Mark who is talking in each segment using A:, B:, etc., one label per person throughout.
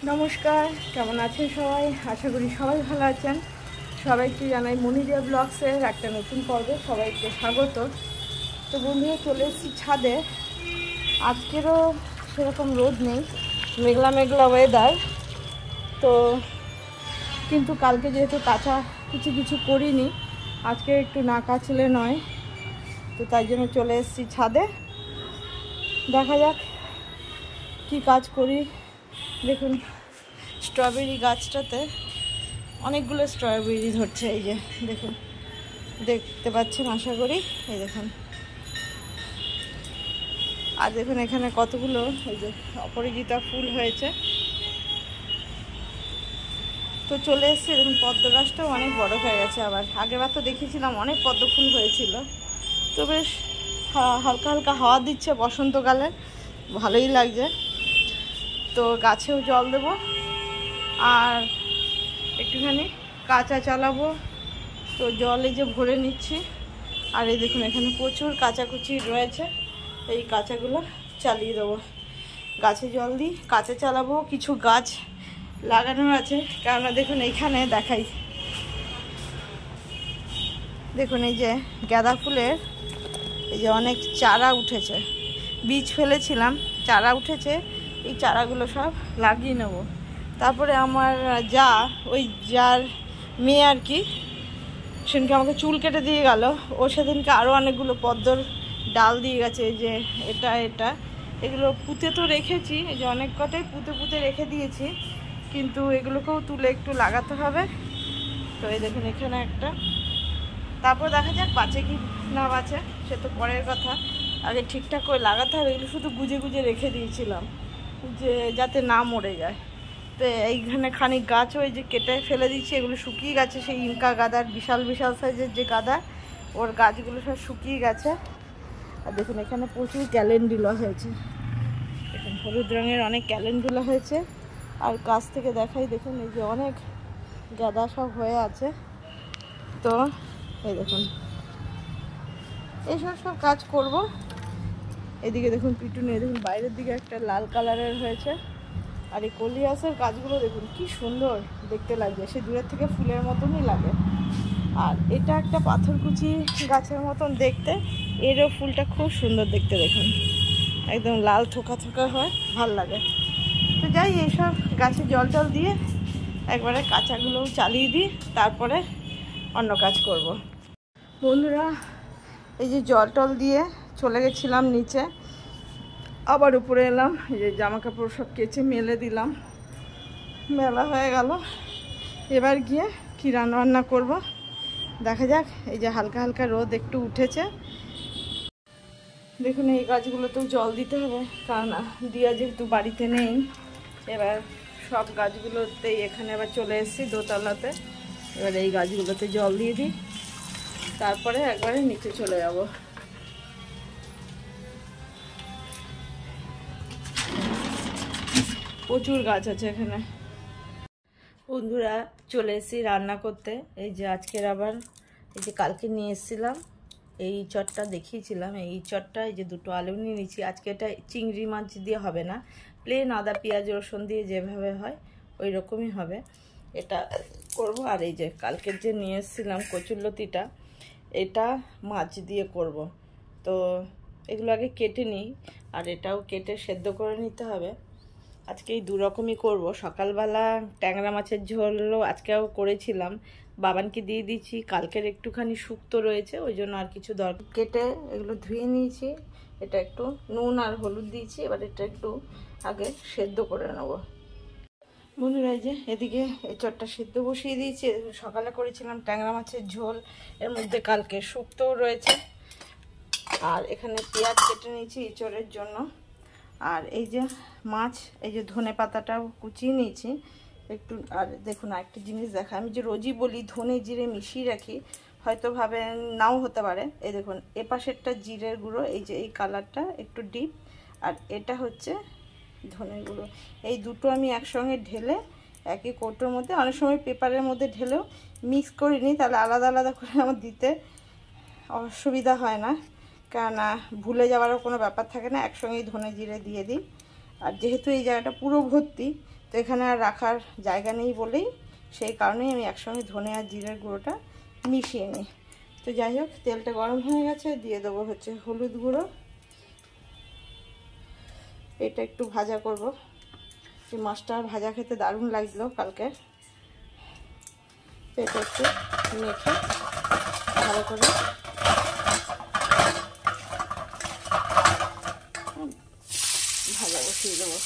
A: নমস্কার, কেমন আছেন সবাই? আশা করি সবাই ভালো আছেন। সবাইকে জানাই মনিরিয়া ব্লগসের একটা নতুন পর্বে সবাইকে স্বাগত। তো বন্ধুরা, চলে এসেছি ছাদে। আজকেরও সেরকম রোদ নেই, মেঘলা মেঘলা ওয়েদার। তো কিন্তু কালকে যেহেতু কাঁচা কিছু করিনি, আজকে একটু না কাচলে নয়, তো তাই জন্য চলে এসেছি ছাদে। দেখা যাক কি কাজ করি। দেখুন, স্ট্রবেরি গাছটাতে অনেকগুলো স্ট্রবেরি ধরছে। এই যে দেখুন, দেখতে পাচ্ছেন আশা করি। এই দেখুন, আর দেখুন এখানে কতগুলো এই যে অপরাজিতা ফুল হয়েছে। তো চলে এসছে। দেখুন পদ্ম গাছটাও অনেক বড় হয়ে গেছে। আবার আগেরবার তো দেখেছিলাম অনেক পদ্ম ফুল হয়েছিল। তো বেশ হালকা হালকা হাওয়া দিচ্ছে বসন্তকালে, ভালোই লাগছে। তো গাছেও জল দেবো আর একটুখানি কাঁচা চালাবো। তো জলে যে ভরে নিচ্ছি। আর এই দেখুন এখানে প্রচুর কাঁচাকুচি রয়েছে, এই কাঁচাগুলো চালিয়ে দেবো। গাছে জল দিই, কাঁচা চালাবো। কিছু গাছ লাগানোর আছে, কেননা দেখুন এইখানে দেখাই। দেখুন এই যে গাঁদা ফুলের এই যে অনেক চারা উঠেছে, বীজ ফেলেছিলাম, চারা উঠেছে। এই চারাগুলো সব লাগিয়ে নেব। তারপরে আমার ওই যার মেয়ে আর কি, সেদিনকে আমাকে চুল কেটে দিয়ে গেল। ও সেদিনকে আরও অনেকগুলো পদ্মর ডাল দিয়ে গেছে। এই যে এটা এগুলো পুঁতে তো রেখেছি, এই যে অনেক কটাই পুঁতে রেখে দিয়েছি, কিন্তু এগুলোকেও তুলে একটু লাগাতে হবে। তো এই দেখুন এখানে একটা। তারপর দেখা যাক বাঁচে কি না বাঁচে, সে তো পরের কথা। আগে ঠিকঠাক করে লাগাতে হবে। এগুলো শুধু গুজে রেখে দিয়েছিলাম যে যাতে না মরে যায়। তো এইখানে খানিক গাছ ওই যে কেটে ফেলে দিচ্ছি, এগুলো শুকিয়ে গেছে। সেই ইনকা গাদার বিশাল সাইজের যে গাদা, ওর গাছগুলো সব শুকিয়ে গেছে। আর দেখুন এখানে প্রচুর ক্যালেন্ডুলা হয়েছে। দেখুন হলুদ রঙের অনেক ক্যালেন্ডুলা হয়েছে। আর কাছ থেকে দেখাই, দেখুন এই যে অনেক গাদা সব হয়ে আছে। তো এই দেখুন এইসব সব কাজ করব। এদিকে দেখুন পিটুনি, দেখুন বাইরের দিকে একটা লাল কালারের হয়েছে। আর এই কলিয়াসের গাছগুলো দেখুন কি সুন্দর দেখতে লাগছে, সে দূরের থেকে ফুলের মতনই লাগে। আর এটা একটা পাথরকুচি গাছের মতন দেখতে, এরও ফুলটা খুব সুন্দর দেখতে। দেখুন একদম লাল থোকা হয়, ভাল লাগে। তো যাই, এইসব গাছে জল দিয়ে একবারে কাঁচাগুলোও চালিয়ে দিই, তারপরে অন্য কাজ করব। বন্ধুরা, এই যে জল দিয়ে চলে গেছিলাম নিচে, আবার উপরে এলাম। এই যে জামা কাপড় সব কেচে মেলে দিলাম, মেলা হয়ে গেল। এবার গিয়ে কী রান্না করব দেখা যাক। এই যে হালকা হালকা রোদ একটু উঠেছে। দেখুন এই গাছগুলোতেও জল দিতে হবে, কারণ দিয়া যেহেতু বাড়িতে নেই। এবার সব গাছগুলোতেই এখানে আবার চলে এসেছি দোতলাতে। এবার এই গাছগুলোতে জল দিয়ে দিই, তারপরে একবারে নিচে চলে যাব। প্রচুর গাছ আছে এখানে। বন্ধুরা, চলে এসেছি রান্না করতে। এই যে আজকের আবার এই যে কালকে নিয়ে এসেছিলাম এই চটটা দেখিয়েছিলাম, এই চটটা এই যে দুটো আলু নিয়ে নিয়েছি। আজকে এটা চিংড়ি মাছ দিয়ে হবে না, প্লেন আদা পেঁয়াজ রসুন দিয়ে যেভাবে হয় ওই রকমই হবে, এটা করব। আর এই যে কালকের যে নিয়ে এসেছিলাম কচুরলতিটা, এটা মাছ দিয়ে করব। তো এগুলো আগে কেটে নিই, আর এটাও কেটে সেদ্ধ করে নিতে হবে। আজকে এই দু রকমই করবো। সকালবেলা ট্যাংরা মাছের ঝোলও আজকেও করেছিলাম, বাবানকে দিয়ে দিচ্ছি। কালকের একটুখানি শুক্তো রয়েছে, ওই জন্য আর কিছু দরকার। কেটে এগুলো ধুয়ে নিয়েছি, এটা একটু নুন আর হলুদ দিয়েছি। এবার এটা একটু আগে সেদ্ধ করে নেব। বন্ধুরা, এই যে এদিকে এঁচড়টা সেদ্ধ বসিয়ে দিয়েছি। সকালে করেছিলাম ট্যাংরা মাছের ঝোল, এর মধ্যে কালকে শুক্তোও রয়েছে। আর এখানে পেঁয়াজ কেটে নিয়েছি এঁচড়ের জন্য। আর এই যে মাছ, এই যে ধনে পাতাটাও কুচিয়ে নিয়েছি একটু। আর দেখুন আরেকটা জিনিস দেখা, আমি যে রোজই বলি ধনে জিরে মিশিয়ে রাখি, হয়তো ভাবে নাও হতে পারে। এই দেখুন এপাশেরটা জিরের গুঁড়ো, এই যে এই কালারটা একটু ডিপ, আর এটা হচ্ছে ধনের গুঁড়ো। এই দুটো আমি একসঙ্গে ঢেলে একই কৌটোর মধ্যে, অনেক সময় পেপারের মধ্যে ঢেলেও মিক্স করে নিই, তাহলে আলাদা আলাদা করে আমার দিতে অসুবিধা হয় না, কেননা ভুলে যাওয়ারও কোনো ব্যাপার থাকে না। একসঙ্গেই ধনে জিরে দিয়ে দিই। আর যেহেতু এই জায়গাটা পুরো ভর্তি, তো এখানে আর রাখার জায়গা নেই বলেই সেই কারণেই আমি একসঙ্গে ধনে আর জিরের গুঁড়োটা মিশিয়ে নিই। তো যাই হোক, তেলটা গরম হয়ে গেছে, দিয়ে দেবো হচ্ছে হলুদ গুঁড়ো। এটা একটু ভাজা করব। এই মাছটা ভাজা খেতে দারুণ লাগলো কালকে। তো এটা একটু মেখে ভালো করে ভাজা বসিয়ে দেবো।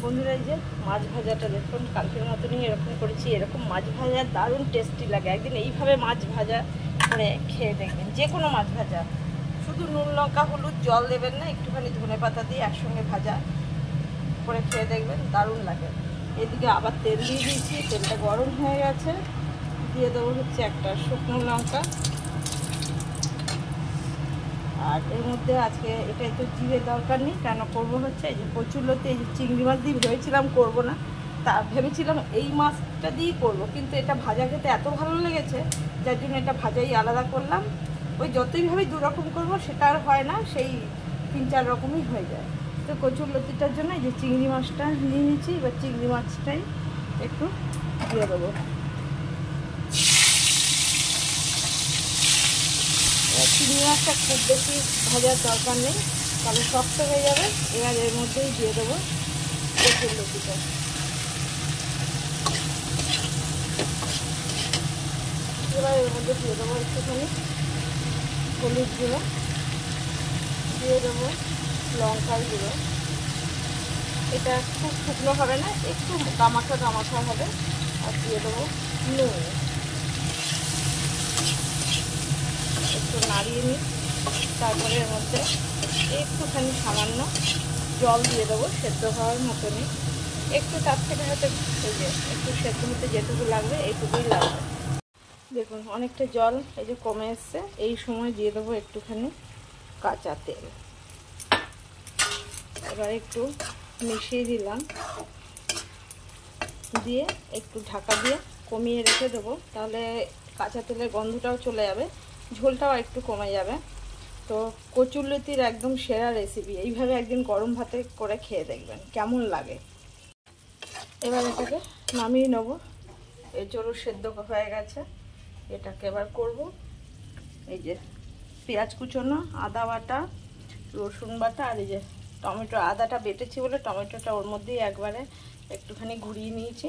A: বন্ধুরা, এই যে মাছ ভাজাটা দেখুন, কালকের মতনই এরকম করেছি। এরকম মাছ ভাজা দারুণ টেস্টি লাগে। একদিন এইভাবে মাছ ভাজা করে খেয়ে দেখবেন, যে কোনো মাছ ভাজা। শুধু নুন লঙ্কা হলুদ জল দেবেন না, একটুখানি ধনেপাতা দিয়ে একসঙ্গে ভাজা করে খেয়ে দেখবেন, দারুণ লাগে। এদিকে আবার তেল দিয়ে দিয়েছি, তেলটা গরম হয়ে গেছে। দিয়ে দেবো হচ্ছে একটা শুকনো লঙ্কা। আর এর মধ্যে আজকে এটা একটু জিরে দরকার নেই, কেন করবো হচ্ছে এই যে কচুরলতি, এই যে চিংড়ি মাছ দিয়ে ভেবেছিলাম করবো না, তা ভেবেছিলাম এই মাছটা দিয়েই করবো, কিন্তু এটা ভাজা খেতে এত ভালো লেগেছে যার জন্য এটা ভাজাই আলাদা করলাম। ওই যতইভাবে দুরকম করবো সেটা আর হয় না, সেই 3-4 রকমই হয়ে যায়। তো কচুরলতিটার জন্য এই যে চিংড়ি মাছটা নিয়ে নিয়েছি। এবার চিংড়ি মাছটাই একটু দিয়ে দেবো। চিংড়ি মাছটা খুব বেশি ভাজার দরকার নেই, তাহলে শক্ত হয়ে যাবে। এবার এর মধ্যেই দিয়ে দেবো কচুরলতিটা। এবার এর মধ্যে দিয়ে দেবো একটুখানি হলুদ গুঁড়ো, দিয়ে দেবো লঙ্কার গুঁড়ো। এটা খুব শুকনো হবে না, একটু গামাখা গামাখা হবে। আর দিয়ে দেবো নুন। একটু নাড়িয়ে নিই। তারপরে এর মধ্যে একটুখানি সামান্য জল দিয়ে দেবো, সেদ্ধ হওয়ার মতনই। একটু তার থেকে হয়তো এই যে একটু সেদ্ধ হতে যেটুকু লাগবে এইটুকুই লাগবে। দেখুন অনেকটা জল এই যে কমে এসছে। এই সময় দিয়ে দেবো একটুখানি কাঁচা তেল। এবার একটু মিশিয়ে দিলাম, দিয়ে একটু ঢাকা দিয়ে কমিয়ে রেখে দেবো, তাহলে কাঁচা তেলের গন্ধটাও চলে যাবে, ঝোলটাও একটু কমে যাবে। তো কচুরলতির একদম সেরা রেসিপি। এইভাবে একদিন গরম ভাতে করে খেয়ে দেখবেন কেমন লাগে। এবার এটাকে নামিয়ে নেব। এই চড়ুর সেদ্ধ হয়ে গেছে, এটাকে এবার করব। এই যে পেঁয়াজ কুচোনো, আদা বাটা, রসুন বাটা, আর এই যে টমেটো। আদাটা বেটেছি বলে টমেটোটা ওর মধ্যেই একবারে একটুখানি ঘুরিয়ে নিয়েছি।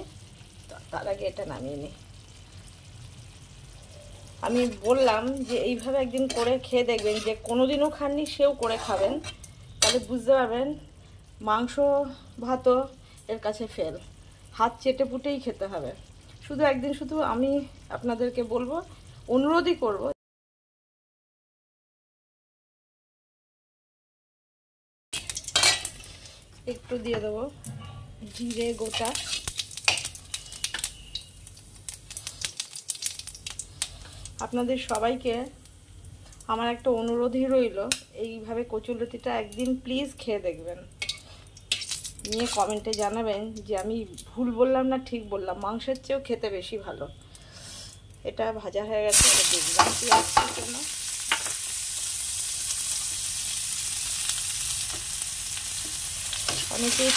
A: তার আগে এটা নামিয়ে নিই। আমি বললাম যে এইভাবে একদিন করে খেয়ে দেখবেন, যে কোনোদিনও খাননি সেও করে খাবেন, তাহলে বুঝতে পারবেন মাংস ভাতও এর কাছে ফেল। হাত চেটে পুটেই খেতে হবে। শুধু একদিন শুধু আমি আপনাদেরকে বলবো, অনুরোধই করব, একটু দিয়ে দেবো জিরে গোটা। আপনাদের সবাইকে আমার একটা অনুরোধই রইল, এইভাবে কচুরলতিটা একদিন প্লিজ খেয়ে দেখবেন, নিয়ে কমেন্টে জানাবেন যে আমি ভুল বললাম না ঠিক বললাম। মাংসের চেয়েও খেতে বেশি ভালো। এটা ভাজা হয়ে গেছে, এটা দেখলাম পেঁয়াজের জন্য। অনেকেই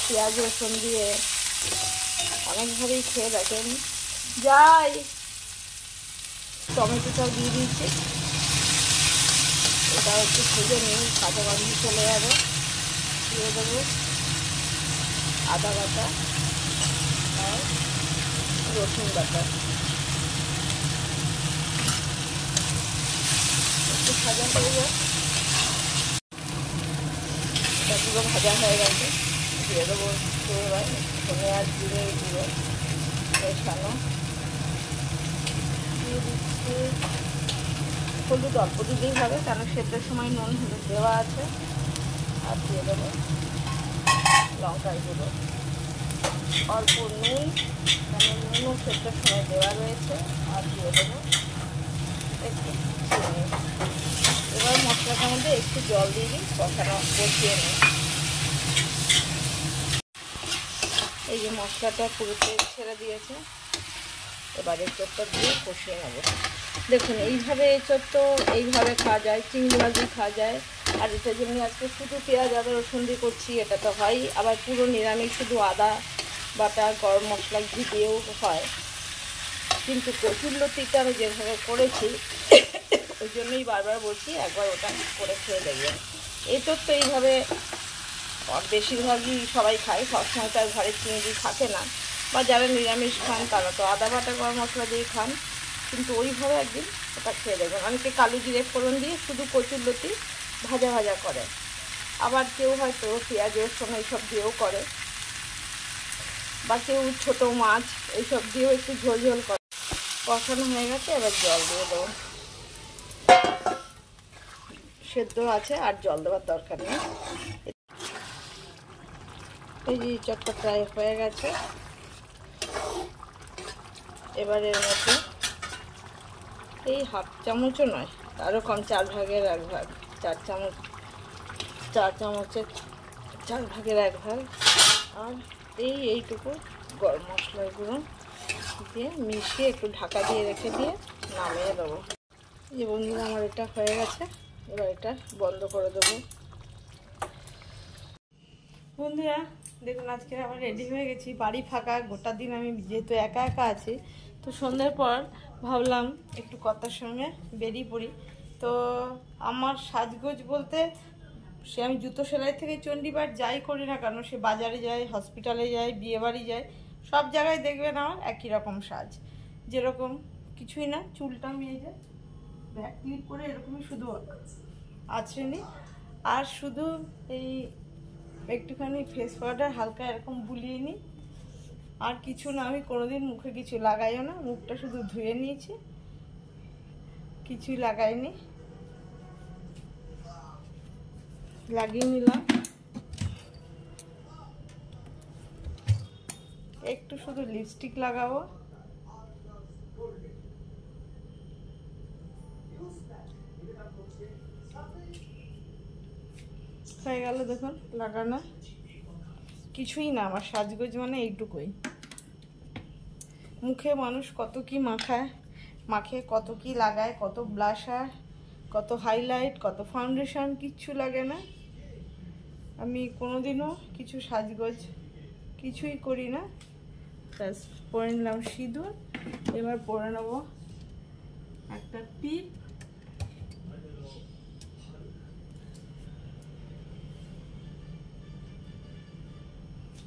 A: পেঁয়াজ রসুন দিয়ে অনেকভাবেই খেয়ে দেখেন। যাই টমেটোটাও দিয়ে দিয়েছি, এটাও একটু ভেজে নিই, কাঁচা গন্ধ চলে যাবে। দিয়ে দেবো আদা বাটা আর রসুন বাটা। একটু ভাজা হয়ে যায়, এটা পুরো ভাজা হয়ে গেছে। দিয়ে দেবো এবার ধনে আর জিরে গুঁড়ো মেশানো। দিয়ে দিচ্ছি হলুদ অল্প দিলেই হবে, কেন সেদ্ধর সময় নুন হলুদ দেওয়া আছে। আর দিয়ে দেবো লঙ্কার গুঁড়ো, অল্প নুন, কেন নুনও সেদ্ধর সময় দেওয়া রয়েছে। আর দিয়ে দেবো একটু চিনি। এবার মশলাটার মধ্যে একটু জল দিয়ে দিই, বসিয়ে নিই। এই যে মশলাটা পুরো তেল ছেড়ে দিয়েছে, এবার এঁচোড়টা দিয়ে কষিয়ে নেবো। দেখুন এইভাবে এঁচোড় তো এইভাবে খাওয়া যায়, চিংড়ি মাছ দিয়ে খাওয়া যায়, আর এটার জন্য আজকে শুধু পেঁয়াজ আদা রসুন দিয়ে করছি, এটা তো হয়। আবার পুরো নিরামিষ শুধু আদা বাটা গরম মশলা ঘি দিয়েও হয়, কিন্তু কচুরলতিটা আমি যেভাবে করেছি ওই জন্যই বারবার বলছি একবার ওটা করে খেয়ে দেখবেন। এই তো এইভাবে বেশিরভাগই সবাই খায়, সবসময় তার ঘরে চিংড়ি থাকে না, বা যারা নিরামিষ খান তারা তো আদা বাটা গরম মশলা দিয়ে খান, কিন্তু ওইভাবে একদিন ওটা খেয়ে দেখবেন। অনেকে কালো জিরে ফোড়ন দিয়ে শুধু কচুরলতি ভাজা ভাজা করে, আবার কেউ হয়তো পেঁয়াজ রসুন এইসব দিয়েও করে, বা কেউ ছোটো মাছ এইসব দিয়েও একটু ঝোল ঝোল করে। কষানো হয়ে গেছে, এবার জল দিয়ে দেবো। সেদ্ধ আছে আর জল দেওয়ার দরকার নেই। এই যে চটটা প্রায় হয়ে গেছে, এবার এর মধ্যে এই হাফ চামচও নয়, তারও কম, 4 ভাগের 1 ভাগ, 4 চামচ, 4 চামচের 4 ভাগের 1 ভাগ, আর এইটুকু গরম মশলার গুঁড়ো দিয়ে মিশিয়ে একটু ঢাকা দিয়ে রেখে দিয়ে নামিয়ে দেবো। এই বন্ধুরা আমার এটা হয়ে গেছে, এবার এটা বন্ধ করে দেবো। বন্ধুরা দেখুন আজকে আবার রেডি হয়ে গেছি, বাড়ি ফাঁকা, গোটা দিন আমি যেহেতু একা একা আছি, তো সন্ধ্যের পর ভাবলাম একটু কথার সঙ্গে বেরিয়ে পড়ি। তো আমার সাজগোজ বলতে সে আমি জুতো সেলাই থেকে চণ্ডীবার যাই করি না কেন, সে বাজারে যাই, হসপিটালে যাই, বিয়েবাড়ি যাই, সব জায়গায় দেখবেন আমার একই রকম সাজ। যেরকম কিছুই না, চুলটা আমি এই যে ব্যাক ক্লিপ করে এরকমই শুধু আছড়ে, আর শুধু এই একটুখানি ফেস পাউডার হালকা এরকম বুলিয়ে নিই, আর কিছু না। আমি কোনোদিন মুখে কিছু লাগাইও না, মুখটা শুধু ধুয়ে নিয়েছি, কিছুই লাগাইনি। লাগিয়ে নিলাম একটু, শুধু লিপস্টিক লাগাবো। হয়ে গেল দেখুন লাগানো, কিছুই না। আমার সাজগোজ মানে এইটুকুই। মুখে মানুষ কত কি মাখে, কত কি লাগায়, কত ব্লাশার, কত হাইলাইট, কত ফাউন্ডেশন, কিচ্ছু লাগে না। আমি কোনোদিনও কিছু সাজগোজ কিছুই করি না। ব্যাস পরে নিলাম সিঁদুর, এবার পরে নেব একটা টিপ।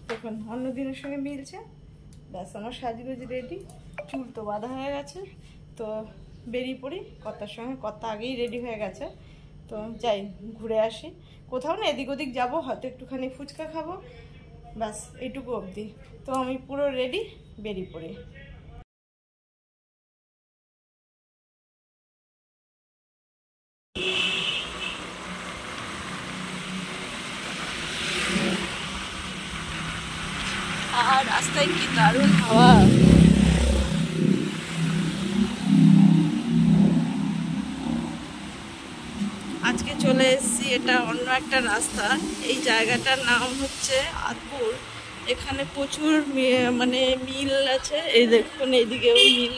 A: দেখুন অন্য দিনের সঙ্গে মিলছে। ব্যাস আমার সাজগোজ রেডি, চুল তো বাঁধা হয়ে গেছে, তো বেরিয়ে পড়ি। কথার সঙ্গে কথা আগেই রেডি হয়ে গেছে, তো যাই ঘুরে আসি কোথাও না, এদিক ওদিক যাবো, হয়তো একটুখানি ফুচকা খাবো, ব্যাস এইটুকু অবধি। তো আমি পুরো রেডি, বেরিয়ে পড়ি। আর রাস্তায় কি দারুণ হাওয়া। আজকে চলে এসেছি, এটা অন্য একটা রাস্তা। এই জায়গাটার নাম হচ্ছে আতপুর। এখানে প্রচুর মানে মিল আছে, এই দেখুন এইদিকেও মিল,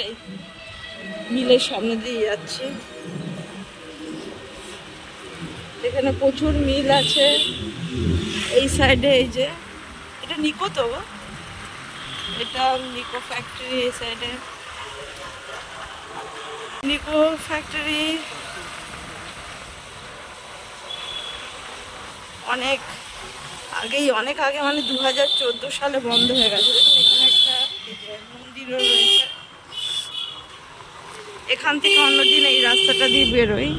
A: মিলের সামনে দিয়ে যাচ্ছি। এখানে প্রচুর মিল আছে এই সাইডে। এই যে এটা নিকো, তো এটা নিকো ফ্যাক্টরি, এই সাইডে নিকো ফ্যাক্টরি অনেক আগে মানে 2014 সালে বন্ধ হয়ে গেছে। দেখুন এখানে একটা মন্দিরও রয়েছে। এখান থেকে অন্যদিন এই রাস্তাটা দিয়ে বেরোই।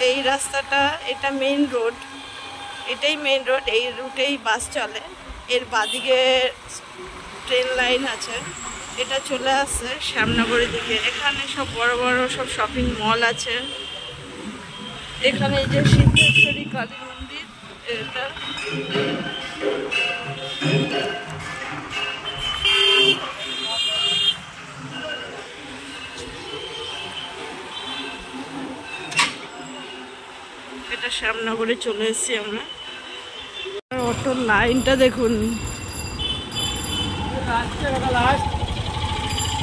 A: এই রাস্তাটা, এটা মেইন রোড, এটাই মেইন রোড, এই রুটেই বাস চলে। এর বাদিকে ট্রেন লাইন আছে, এটা চলে আসছে শ্যামনগরের দিকে। এখানে সব বড় বড় সব শপিং মল আছে। এখানে এই যে সিদ্ধেশ্বরী কালী মন্দির, এটা শ্যামনগরে চলে এসেছি আমরা। অটোর লাইনটা দেখুন,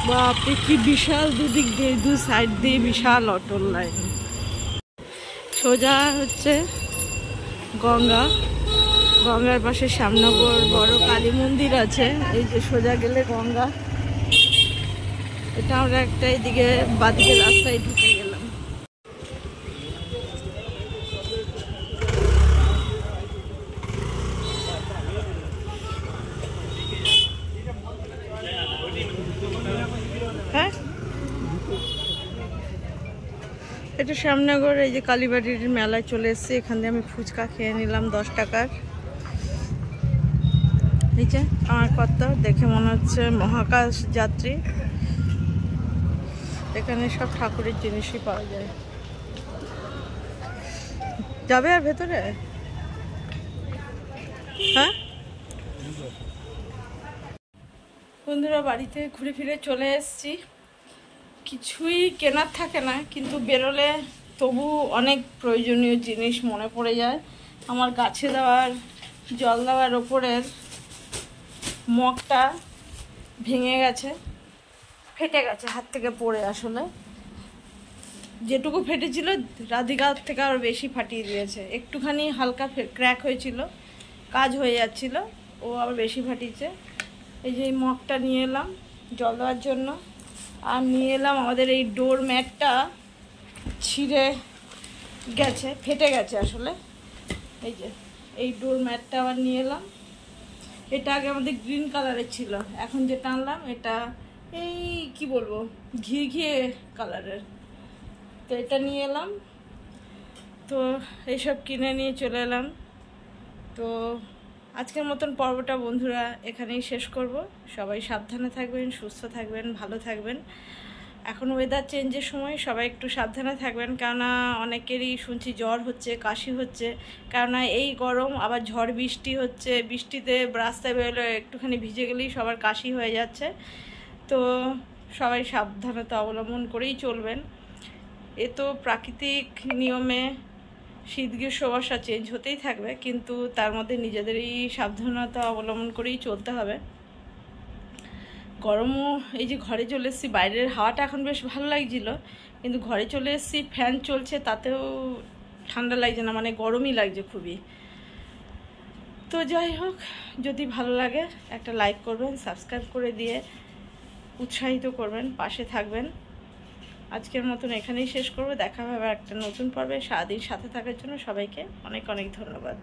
A: বাপরে কি বিশাল, দুদিক দিয়ে দু সাইড দিয়ে বিশাল অটল লাইন। সোজা হচ্ছে গঙ্গা, গঙ্গার পাশে শ্যামনগর বড় কালী মন্দির আছে। এই যে সোজা গেলে গঙ্গা। এটা আমরা একটা এদিকে বাদিকে রাস্তায় ঢুকে গেলাম। হ্যাঁ, এটা শ্যামনগর। এই যে কালীবাড়ির মেলায় চলে এসেছি। এখান দিয়ে আমি ফুচকা খেয়ে নিলাম 10 টাকার। এই যে আমার কর্তা, দেখে মনে হচ্ছে মহাকাশ যাত্রী। এখানে সব ঠাকুরের জিনিসই পাওয়া যায়। যাবে আর ভেতরে? হ্যাঁ বন্ধুরা, বাড়িতে ঘুরে ফিরে চলে এসেছি। কিছুই কেনার থাকে না, কিন্তু বেরোলে তবু অনেক প্রয়োজনীয় জিনিস মনে পড়ে যায়। আমার গাছে দেওয়ার জল দেওয়ার ওপরের মগটা ভেঙে গেছে, ফেটে গেছে হাত থেকে পড়ে। আসলে যেটুকু ফেটেছিল রাধিকার থেকে আরও বেশি ফাটিয়ে দিয়েছে। একটুখানি হালকা ক্র্যাক হয়েছিল, কাজ হয়ে যাচ্ছিল, ও আবার বেশি ফাটিয়েছে। এই যে এই মগটা নিয়ে এলাম জল দেওয়ার জন্য। আর নিয়ে এলাম আমাদের এই ডোর ম্যাটটা ছিঁড়ে গেছে, ফেটে গেছে আসলে। এই যে এই ডোর ম্যাটটা আবার নিয়ে এলাম। এটা আগে আমাদের গ্রিন কালারের ছিল, এখন যেটা আনলাম এটা এই কি বলবো ঘিয়ে কালারের। তো এটা নিয়ে এলাম। তো এইসব কিনে নিয়ে চলে এলাম। তো আজকের মতন পর্বটা বন্ধুরা এখানেই শেষ করব। সবাই সাবধানে থাকবেন, সুস্থ থাকবেন, ভালো থাকবেন। এখন ওয়েদার চেঞ্জের সময় সবাই একটু সাবধানে থাকবেন, কেননা অনেকেরই শুনছি জ্বর হচ্ছে, কাশি হচ্ছে। কেননা এই গরম আবার ঝড় বৃষ্টি হচ্ছে, বৃষ্টিতে রাস্তায় বেরোলে একটুখানি ভিজে গেলেই সবার কাশি হয়ে যাচ্ছে। তো সবাই সাবধানতা অবলম্বন করেই চলবেন। এ তো প্রাকৃতিক নিয়মে শীত গ্রীষ্ম বর্ষা চেঞ্জ হতেই থাকবে, কিন্তু তার মধ্যে নিজেদেরই সাবধানতা অবলম্বন করেই চলতে হবে। গরমও এই যে ঘরে চলে এসেছি, বাইরের হাওয়াটা এখন বেশ ভালো লাগছিল, কিন্তু ঘরে চলে এসেছি ফ্যান চলছে, তাতেও ঠান্ডা লাগছে না, মানে গরমই লাগছে খুবই। তো যাই হোক, যদি ভালো লাগে একটা লাইক করবেন, সাবস্ক্রাইব করে দিয়ে উৎসাহিত করবেন, পাশে থাকবেন। আজকের মতন এখানেই শেষ করবো। দেখা হবে একটা নতুন পর্বে। সারাদিন সাথে থাকার জন্য সবাইকে অনেক অনেক ধন্যবাদ।